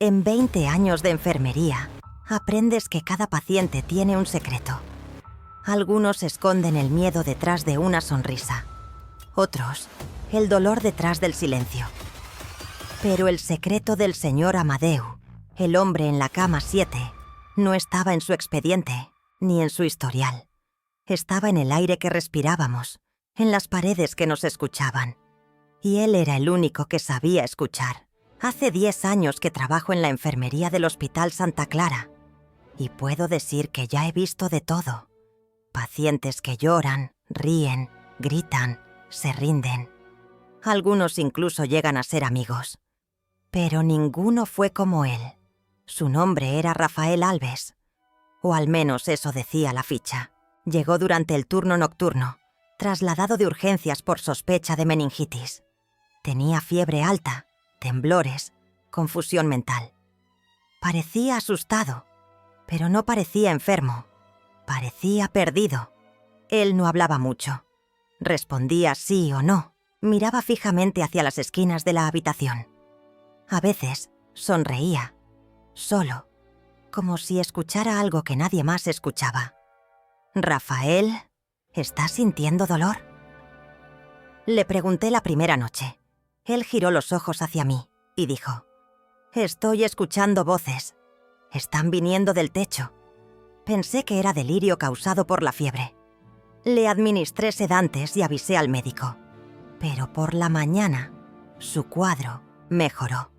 En 20 años de enfermería, aprendes que cada paciente tiene un secreto. Algunos esconden el miedo detrás de una sonrisa. Otros, el dolor detrás del silencio. Pero el secreto del señor Amadeu, el hombre en la cama 7, no estaba en su expediente, ni en su historial. Estaba en el aire que respirábamos, en las paredes que nos escuchaban. Y él era el único que sabía escuchar. Hace 10 años que trabajo en la enfermería del Hospital Santa Clara. Y puedo decir que ya he visto de todo. Pacientes que lloran, ríen, gritan, se rinden. Algunos incluso llegan a ser amigos. Pero ninguno fue como él. Su nombre era Rafael Alves. O al menos eso decía la ficha. Llegó durante el turno nocturno, trasladado de urgencias por sospecha de meningitis. Tenía fiebre alta, temblores, confusión mental. Parecía asustado, pero no parecía enfermo. Parecía perdido. Él no hablaba mucho. Respondía sí o no. Miraba fijamente hacia las esquinas de la habitación. A veces sonreía, solo, como si escuchara algo que nadie más escuchaba. «Rafael, ¿estás sintiendo dolor?». Le pregunté la primera noche. Él giró los ojos hacia mí y dijo: «Estoy escuchando voces. Están viniendo del techo». Pensé que era delirio causado por la fiebre. Le administré sedantes y avisé al médico. Pero por la mañana, su cuadro mejoró.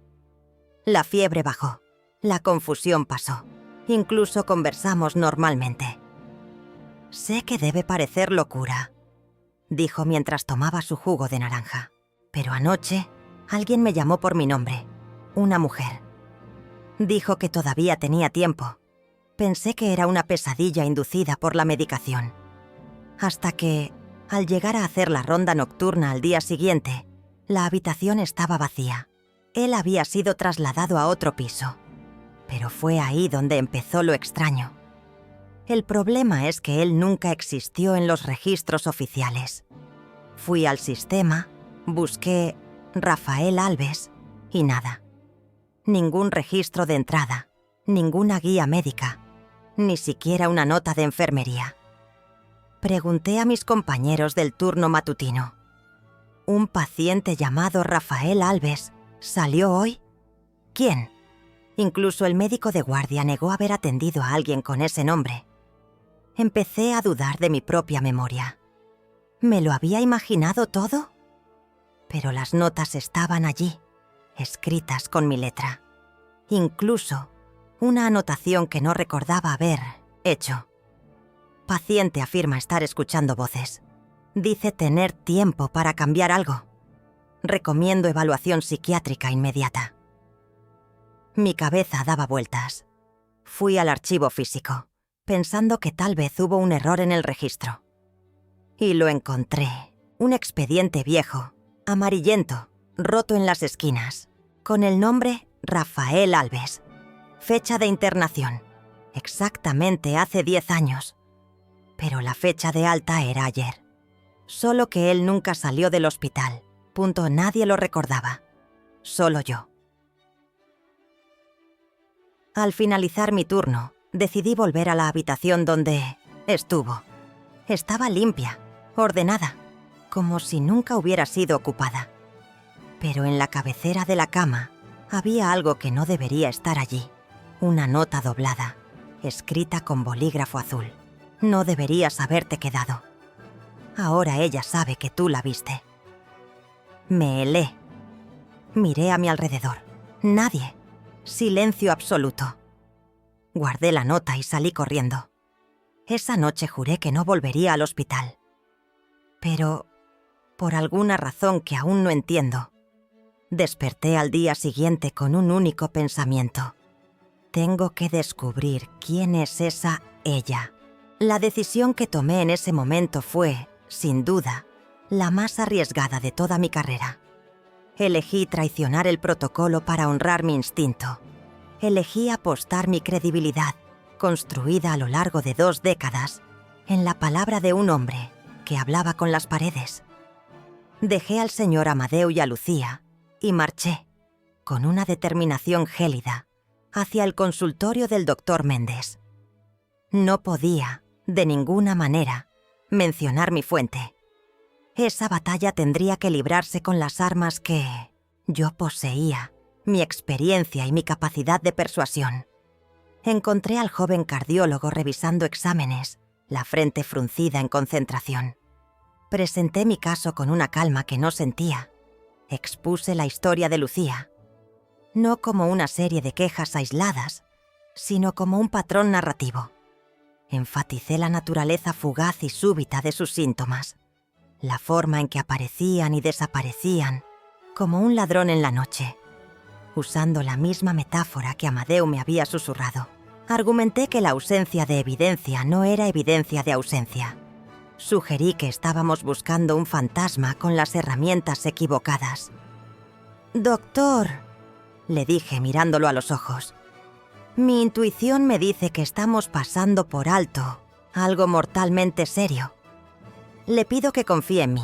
La fiebre bajó, la confusión pasó. Incluso conversamos normalmente. «Sé que debe parecer locura», dijo mientras tomaba su jugo de naranja. «Pero anoche, alguien me llamó por mi nombre, una mujer. Dijo que todavía tenía tiempo. Pensé que era una pesadilla inducida por la medicación. Hasta que, al llegar a hacer la ronda nocturna al día siguiente, la habitación estaba vacía. Él había sido trasladado a otro piso. Pero fue ahí donde empezó lo extraño. El problema es que él nunca existió en los registros oficiales. Fui al sistema, busqué Rafael Alves y nada. Ningún registro de entrada, ninguna guía médica, ni siquiera una nota de enfermería. Pregunté a mis compañeros del turno matutino. ¿Un paciente llamado Rafael Alves salió hoy? ¿Quién? Incluso el médico de guardia negó haber atendido a alguien con ese nombre. Empecé a dudar de mi propia memoria. ¿Me lo había imaginado todo? Pero las notas estaban allí, escritas con mi letra. Incluso una anotación que no recordaba haber hecho. Paciente afirma estar escuchando voces. Dice tener tiempo para cambiar algo. Recomiendo evaluación psiquiátrica inmediata. Mi cabeza daba vueltas. Fui al archivo físico, pensando que tal vez hubo un error en el registro. Y lo encontré. Un expediente viejo, amarillento, roto en las esquinas, con el nombre Rafael Alves. Fecha de internación. Exactamente hace 10 años. Pero la fecha de alta era ayer. Solo que él nunca salió del hospital. Nadie lo recordaba. Solo yo. Al finalizar mi turno, decidí volver a la habitación donde estuvo. Estaba limpia, ordenada, como si nunca hubiera sido ocupada. Pero en la cabecera de la cama había algo que no debería estar allí. Una nota doblada, escrita con bolígrafo azul. No deberías haberte quedado. Ahora ella sabe que tú la viste. Me helé. Miré a mi alrededor. Nadie. Silencio absoluto. Guardé la nota y salí corriendo. Esa noche juré que no volvería al hospital. Pero, por alguna razón que aún no entiendo, desperté al día siguiente con un único pensamiento. Tengo que descubrir quién es esa ella. La decisión que tomé en ese momento fue, sin duda, la más arriesgada de toda mi carrera. Elegí traicionar el protocolo para honrar mi instinto. Elegí apostar mi credibilidad, construida a lo largo de 2 décadas, en la palabra de un hombre que hablaba con las paredes. Dejé al señor Amadeu y a Lucía y marché. con una determinación gélida, hacia el consultorio del doctor Méndez. No podía, de ninguna manera, mencionar mi fuente. Esa batalla tendría que librarse con las armas que yo poseía, mi experiencia y mi capacidad de persuasión. Encontré al joven cardiólogo revisando exámenes, la frente fruncida en concentración. Presenté mi caso con una calma que no sentía. Expuse la historia de Lucía, no como una serie de quejas aisladas, sino como un patrón narrativo. Enfaticé la naturaleza fugaz y súbita de sus síntomas, la forma en que aparecían y desaparecían, como un ladrón en la noche. Usando la misma metáfora que Amadeu me había susurrado, argumenté que la ausencia de evidencia no era evidencia de ausencia. Sugerí que estábamos buscando un fantasma con las herramientas equivocadas. «Doctor», le dije mirándolo a los ojos, «mi intuición me dice que estamos pasando por alto algo mortalmente serio. Le pido que confíe en mí.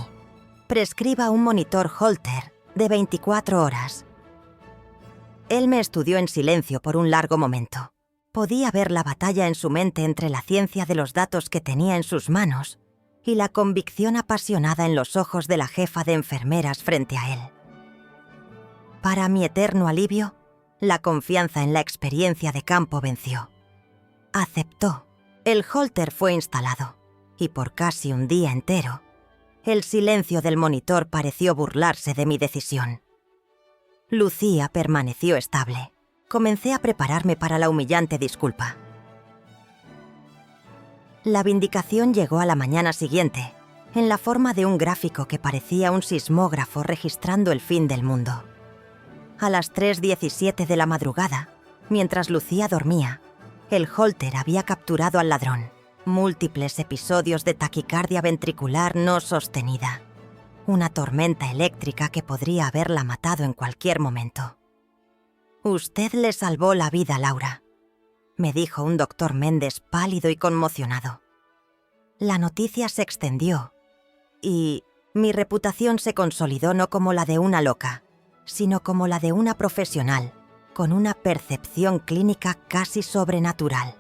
Prescriba un monitor Holter de 24 horas». Él me estudió en silencio por un largo momento. Podía ver la batalla en su mente entre la ciencia de los datos que tenía en sus manos y la convicción apasionada en los ojos de la jefa de enfermeras frente a él. Para mi eterno alivio, la confianza en la experiencia de campo venció. Aceptó. El Holter fue instalado, y por casi un día entero, el silencio del monitor pareció burlarse de mi decisión. Lucía permaneció estable. Comencé a prepararme para la humillante disculpa. La vindicación llegó a la mañana siguiente, en la forma de un gráfico que parecía un sismógrafo registrando el fin del mundo. A las 3:17 de la madrugada, mientras Lucía dormía, el Holter había capturado al ladrón. Múltiples episodios de taquicardia ventricular no sostenida. Una tormenta eléctrica que podría haberla matado en cualquier momento. «Usted le salvó la vida, Laura», me dijo un doctor Méndez pálido y conmocionado. La noticia se extendió y mi reputación se consolidó no como la de una loca, sino como la de una profesional, con una percepción clínica casi sobrenatural.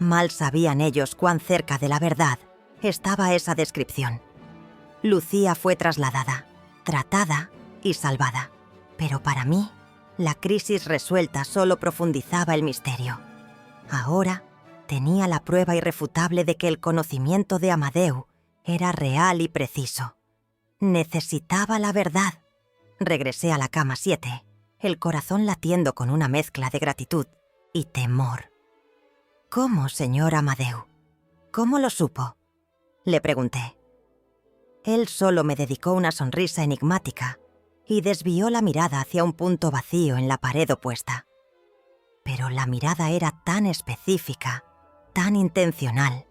Mal sabían ellos cuán cerca de la verdad estaba esa descripción. Lucía fue trasladada, tratada y salvada, pero para mí, la crisis resuelta solo profundizaba el misterio. Ahora tenía la prueba irrefutable de que el conocimiento de Amadeu era real y preciso. Necesitaba la verdad. Regresé a la cama 7, el corazón latiendo con una mezcla de gratitud y temor. «¿Cómo, señor Amadeu? ¿Cómo lo supo?», le pregunté. Él solo me dedicó una sonrisa enigmática y desvió la mirada hacia un punto vacío en la pared opuesta. Pero la mirada era tan específica, tan intencional,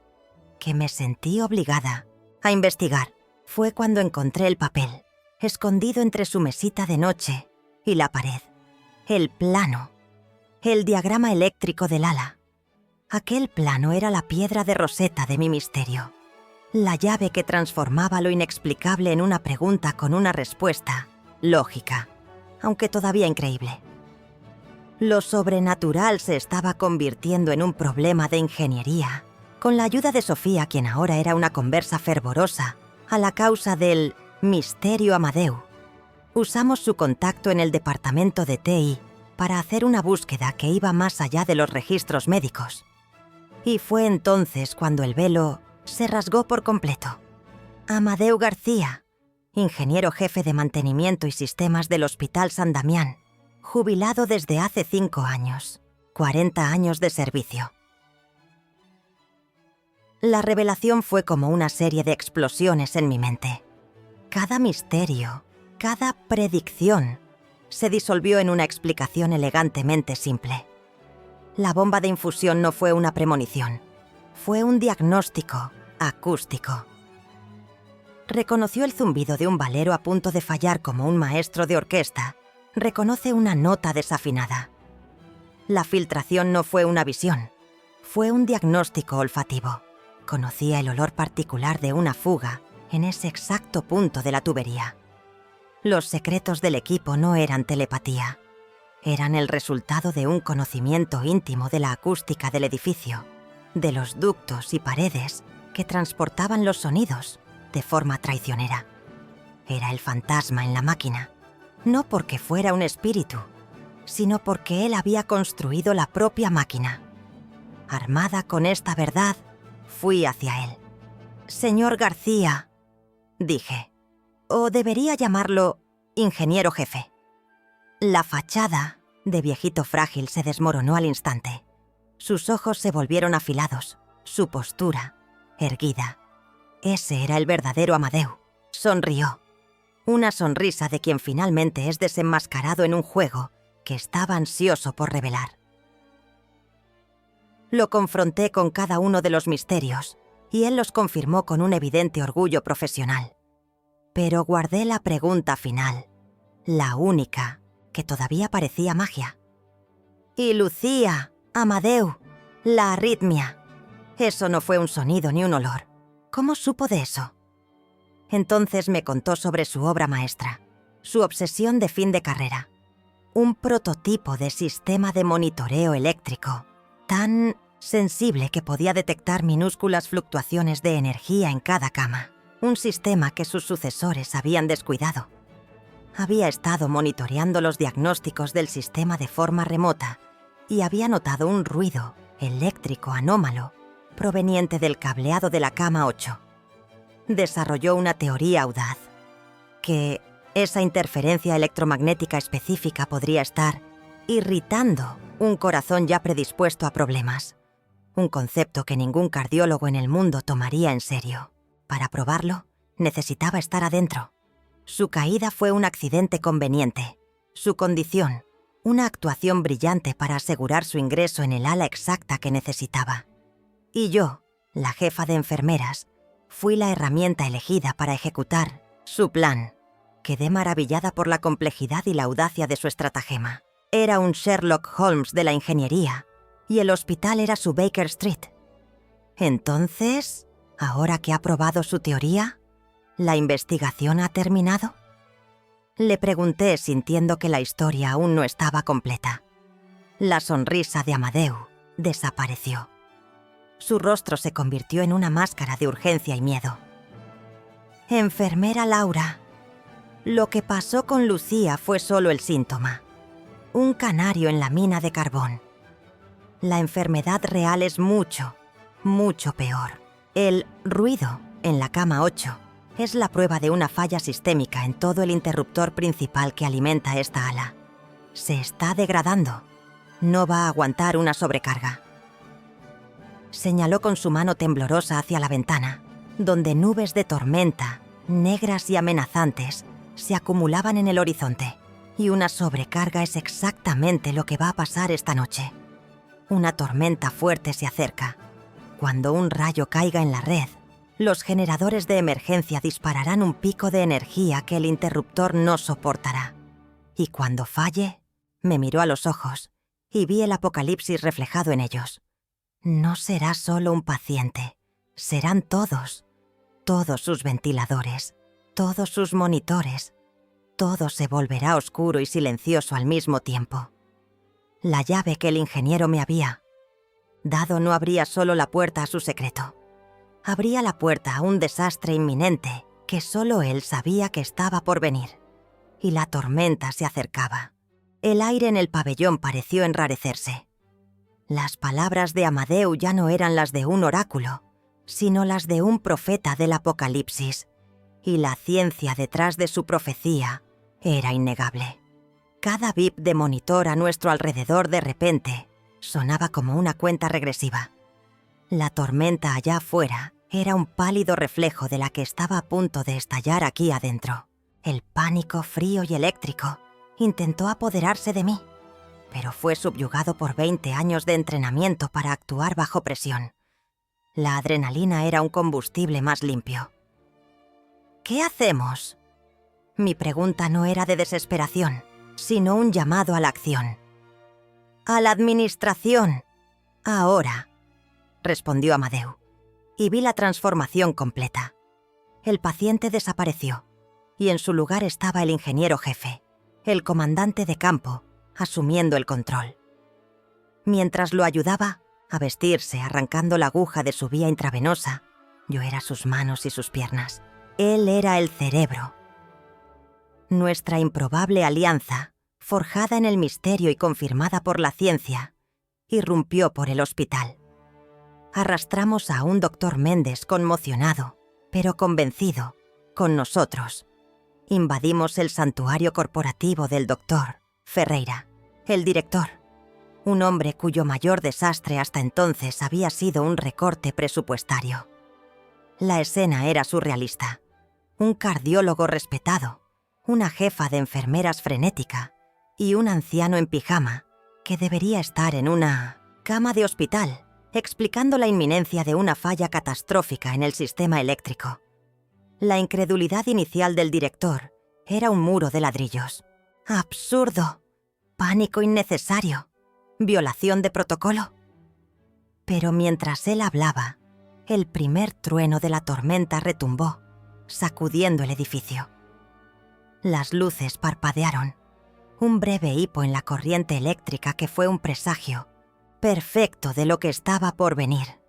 que me sentí obligada a investigar. Fue cuando encontré el papel, escondido entre su mesita de noche y la pared. El plano, el diagrama eléctrico del ala. Aquel plano era la piedra de Rosetta de mi misterio. La llave que transformaba lo inexplicable en una pregunta con una respuesta lógica, aunque todavía increíble. Lo sobrenatural se estaba convirtiendo en un problema de ingeniería, con la ayuda de Sofía, quien ahora era una conversa fervorosa a la causa del misterio Amadeu. Usamos su contacto en el departamento de TI para hacer una búsqueda que iba más allá de los registros médicos. Y fue entonces cuando el velo se rasgó por completo. Amadeu García, ingeniero jefe de mantenimiento y sistemas del Hospital San Damián, jubilado desde hace 5 años, 40 años de servicio. La revelación fue como una serie de explosiones en mi mente. Cada misterio, cada predicción, se disolvió en una explicación elegantemente simple. La bomba de infusión no fue una premonición, fue un diagnóstico acústico. Reconoció el zumbido de un valero a punto de fallar como un maestro de orquesta reconoce una nota desafinada. La filtración no fue una visión, fue un diagnóstico olfativo. Conocía el olor particular de una fuga en ese exacto punto de la tubería. Los secretos del equipo no eran telepatía. Eran el resultado de un conocimiento íntimo de la acústica del edificio, de los ductos y paredes que transportaban los sonidos de forma traicionera. Era el fantasma en la máquina, no porque fuera un espíritu, sino porque él había construido la propia máquina. Armada con esta verdad, fui hacia él. «Señor García», dije, o debería llamarlo ingeniero jefe. La fachada de viejito frágil se desmoronó al instante. Sus ojos se volvieron afilados, su postura erguida. Ese era el verdadero Amadeu. Sonrió. Una sonrisa de quien finalmente es desenmascarado en un juego que estaba ansioso por revelar. Lo confronté con cada uno de los misterios, y él los confirmó con un evidente orgullo profesional. Pero guardé la pregunta final, la única, que todavía parecía magia. «Y Lucía, Amadeu, la arritmia. Eso no fue un sonido ni un olor. ¿Cómo supo de eso?» Entonces me contó sobre su obra maestra, su obsesión de fin de carrera. Un prototipo de sistema de monitoreo eléctrico, tan sensible que podía detectar minúsculas fluctuaciones de energía en cada cama. Un sistema que sus sucesores habían descuidado. Había estado monitoreando los diagnósticos del sistema de forma remota y había notado un ruido eléctrico anómalo proveniente del cableado de la cama 8. Desarrolló una teoría audaz, que esa interferencia electromagnética específica podría estar irritando un corazón ya predispuesto a problemas. Un concepto que ningún cardiólogo en el mundo tomaría en serio. Para probarlo, necesitaba estar adentro. Su caída fue un accidente conveniente. Su condición, una actuación brillante para asegurar su ingreso en el ala exacta que necesitaba. Y yo, la jefa de enfermeras, fui la herramienta elegida para ejecutar su plan. Quedé maravillada por la complejidad y la audacia de su estratagema. Era un Sherlock Holmes de la ingeniería, y el hospital era su Baker Street. Entonces, ahora que ha probado su teoría, ¿la investigación ha terminado? Le pregunté sintiendo que la historia aún no estaba completa. La sonrisa de Amadeu desapareció. Su rostro se convirtió en una máscara de urgencia y miedo. «Enfermera Laura, lo que pasó con Lucía fue solo el síntoma. Un canario en la mina de carbón. La enfermedad real es mucho, mucho peor. El ruido en la cama 8 es la prueba de una falla sistémica en todo el interruptor principal que alimenta esta ala. Se está degradando. No va a aguantar una sobrecarga». Señaló con su mano temblorosa hacia la ventana, donde nubes de tormenta, negras y amenazantes, se acumulaban en el horizonte. Y una sobrecarga es exactamente lo que va a pasar esta noche. Una tormenta fuerte se acerca. Cuando un rayo caiga en la red, los generadores de emergencia dispararán un pico de energía que el interruptor no soportará. Y cuando falle, me miró a los ojos y vi el apocalipsis reflejado en ellos. No será solo un paciente, serán todos sus ventiladores, todos sus monitores. Todo se volverá oscuro y silencioso al mismo tiempo. La llave que el ingeniero me había dado no abría solo la puerta a su secreto. Abría la puerta a un desastre inminente que solo él sabía que estaba por venir. Y la tormenta se acercaba. El aire en el pabellón pareció enrarecerse. Las palabras de Amadeu ya no eran las de un oráculo, sino las de un profeta del apocalipsis. Y la ciencia detrás de su profecía era innegable. Cada bip de monitor a nuestro alrededor de repente sonaba como una cuenta regresiva. La tormenta allá afuera era un pálido reflejo de la que estaba a punto de estallar aquí adentro. El pánico frío y eléctrico intentó apoderarse de mí, pero fue subyugado por 20 años de entrenamiento para actuar bajo presión. La adrenalina era un combustible más limpio. ¿Qué hacemos? Mi pregunta no era de desesperación, sino un llamado a la acción. «A la administración. Ahora», respondió Amadeu, y vi la transformación completa. El paciente desapareció. y en su lugar estaba el ingeniero jefe, el comandante de campo, asumiendo el control. Mientras lo ayudaba a vestirse, arrancando la aguja de su vía intravenosa, yo era sus manos y sus piernas. Él era el cerebro. Nuestra improbable alianza, forjada en el misterio y confirmada por la ciencia, irrumpió por el hospital. Arrastramos a un doctor Méndez conmocionado, pero convencido, con nosotros. Invadimos el santuario corporativo del doctor Ferreira, el director, un hombre cuyo mayor desastre hasta entonces había sido un recorte presupuestario. La escena era surrealista. Un cardiólogo respetado, una jefa de enfermeras frenética y un anciano en pijama que debería estar en una cama de hospital, explicando la inminencia de una falla catastrófica en el sistema eléctrico. La incredulidad inicial del director era un muro de ladrillos. ¡Absurdo! ¡Pánico innecesario! ¿Violación de protocolo? Pero mientras él hablaba, el primer trueno de la tormenta retumbó, sacudiendo el edificio. Las luces parpadearon. Un breve hipo en la corriente eléctrica que fue un presagio perfecto de lo que estaba por venir.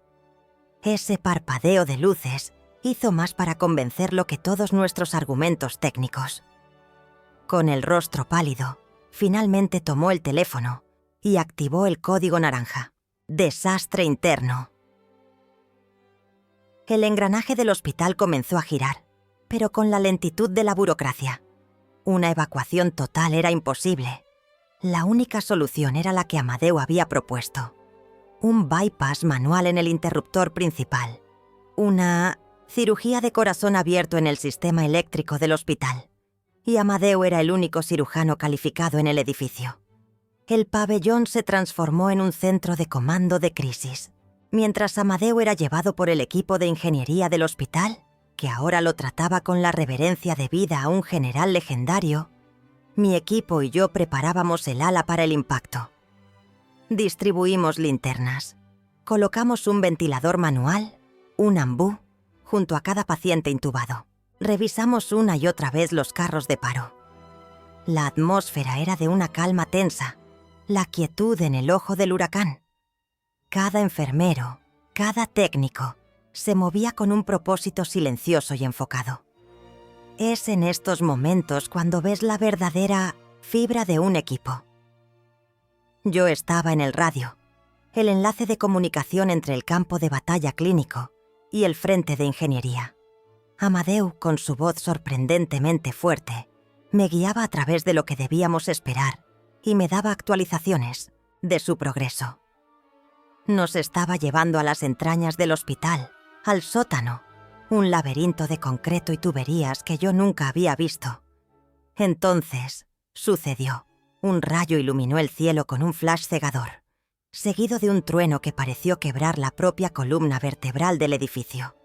Ese parpadeo de luces hizo más para convencerlo que todos nuestros argumentos técnicos. Con el rostro pálido, finalmente tomó el teléfono y activó el código naranja. Desastre interno. El engranaje del hospital comenzó a girar, pero con la lentitud de la burocracia. Una evacuación total era imposible. La única solución era la que Amadeu había propuesto. Un bypass manual en el interruptor principal. Una cirugía de corazón abierto en el sistema eléctrico del hospital. Y Amadeu era el único cirujano calificado en el edificio. El pabellón se transformó en un centro de comando de crisis. Mientras Amadeu era llevado por el equipo de ingeniería del hospital, que ahora lo trataba con la reverencia debida a un general legendario, mi equipo y yo preparábamos el ala para el impacto. Distribuimos linternas. Colocamos un ventilador manual, un ambú, junto a cada paciente intubado. Revisamos una y otra vez los carros de paro. La atmósfera era de una calma tensa, la quietud en el ojo del huracán. Cada enfermero, cada técnico, se movía con un propósito silencioso y enfocado. Es en estos momentos cuando ves la verdadera fibra de un equipo. Yo estaba en el radio, el enlace de comunicación entre el campo de batalla clínico y el frente de ingeniería. Amadeu, con su voz sorprendentemente fuerte, me guiaba a través de lo que debíamos esperar y me daba actualizaciones de su progreso. Nos estaba llevando a las entrañas del hospital, al sótano, un laberinto de concreto y tuberías que yo nunca había visto. Entonces, sucedió. Un rayo iluminó el cielo con un flash cegador, seguido de un trueno que pareció quebrar la propia columna vertebral del edificio.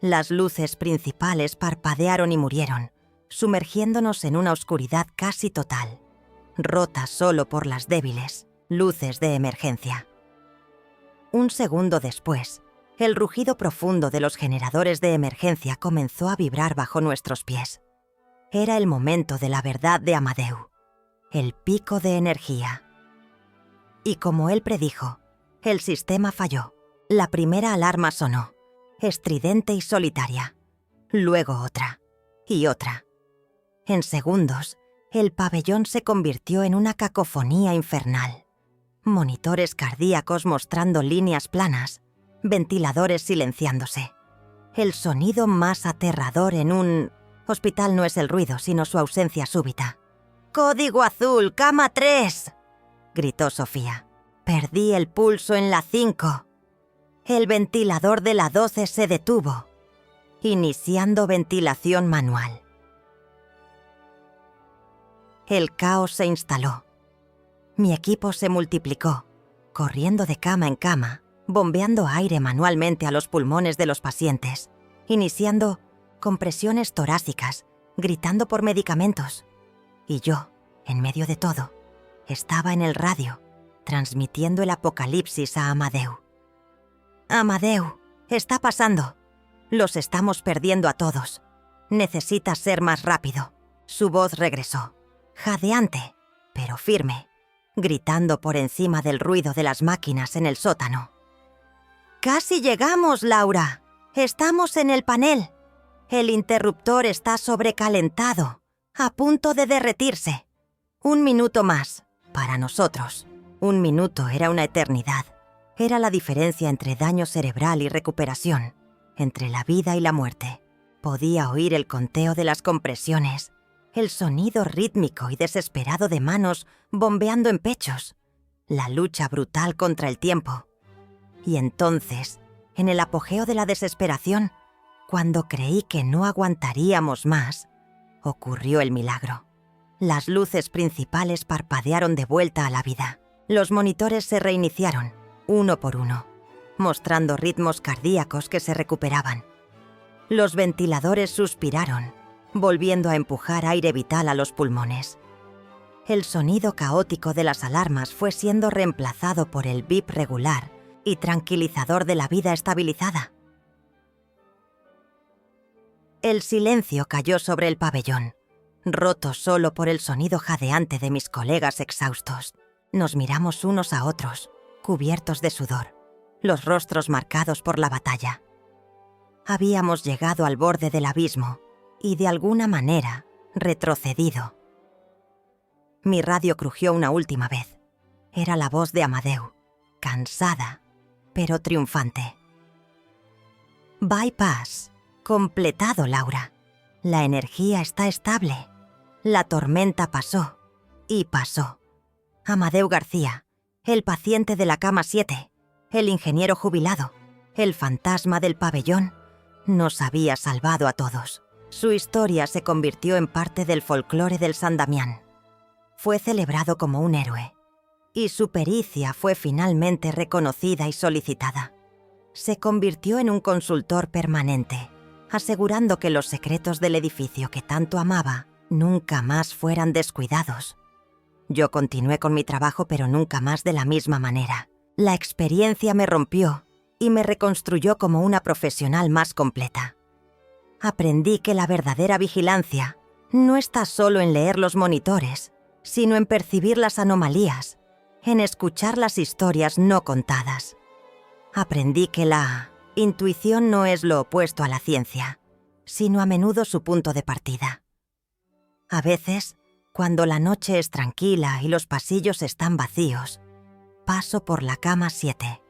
Las luces principales parpadearon y murieron, sumergiéndonos en una oscuridad casi total, rota solo por las débiles luces de emergencia. Un segundo después, el rugido profundo de los generadores de emergencia comenzó a vibrar bajo nuestros pies. Era el momento de la verdad de Amadeu, el pico de energía. Y como él predijo, el sistema falló. La primera alarma sonó, estridente y solitaria. Luego otra, y otra. En segundos, el pabellón se convirtió en una cacofonía infernal. Monitores cardíacos mostrando líneas planas, ventiladores silenciándose. El sonido más aterrador en un hospital no es el ruido, sino su ausencia súbita. «¡Código azul, cama 3!», gritó Sofía. Perdí el pulso en la 5. El ventilador de la 12 se detuvo, iniciando ventilación manual. El caos se instaló. Mi equipo se multiplicó, corriendo de cama en cama, bombeando aire manualmente a los pulmones de los pacientes, iniciando compresiones torácicas, gritando por medicamentos. Y yo, en medio de todo, estaba en el radio, transmitiendo el apocalipsis a Amadeu. «Amadeu, está pasando. Los estamos perdiendo a todos. Necesitas ser más rápido. Su voz regresó, jadeante, pero firme, gritando por encima del ruido de las máquinas en el sótano. «¡Casi llegamos, Laura! Estamos en el panel. El interruptor está sobrecalentado, a punto de derretirse. 1 minuto más, para nosotros». 1 minuto era una eternidad. Era la diferencia entre daño cerebral y recuperación, entre la vida y la muerte. Podía oír el conteo de las compresiones, el sonido rítmico y desesperado de manos bombeando en pechos, la lucha brutal contra el tiempo. Y entonces, en el apogeo de la desesperación, cuando creí que no aguantaríamos más, ocurrió el milagro. Las luces principales parpadearon de vuelta a la vida. Los monitores se reiniciaron, uno por uno, mostrando ritmos cardíacos que se recuperaban. Los ventiladores suspiraron, volviendo a empujar aire vital a los pulmones. El sonido caótico de las alarmas fue siendo reemplazado por el bip regular y tranquilizador de la vida estabilizada. El silencio cayó sobre el pabellón, roto solo por el sonido jadeante de mis colegas exhaustos. Nos miramos unos a otros, cubiertos de sudor, los rostros marcados por la batalla. Habíamos llegado al borde del abismo y, de alguna manera, retrocedido. Mi radio crujió una última vez. Era la voz de Amadeu, cansada, pero triunfante. «Bypass. Completado, Laura. La energía está estable. La tormenta pasó. Y pasó». Amadeu García, el paciente de la cama 7, el ingeniero jubilado, el fantasma del pabellón, nos había salvado a todos. Su historia se convirtió en parte del folclore del San Damián. Fue celebrado como un héroe, y su pericia fue finalmente reconocida y solicitada. Se convirtió en un consultor permanente, asegurando que los secretos del edificio que tanto amaba nunca más fueran descuidados. Yo continué con mi trabajo, pero nunca más de la misma manera. La experiencia me rompió y me reconstruyó como una profesional más completa. Aprendí que la verdadera vigilancia no está solo en leer los monitores, sino en percibir las anomalías, en escuchar las historias no contadas. Aprendí que la intuición no es lo opuesto a la ciencia, sino a menudo su punto de partida. A veces, cuando la noche es tranquila y los pasillos están vacíos, paso por la cama 7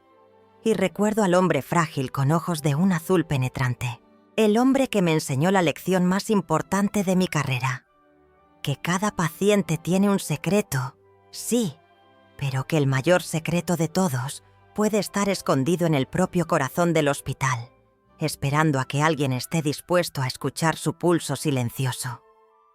y recuerdo al hombre frágil con ojos de un azul penetrante, el hombre que me enseñó la lección más importante de mi carrera, que cada paciente tiene un secreto, sí, pero que el mayor secreto de todos puede estar escondido en el propio corazón del hospital, esperando a que alguien esté dispuesto a escuchar su pulso silencioso.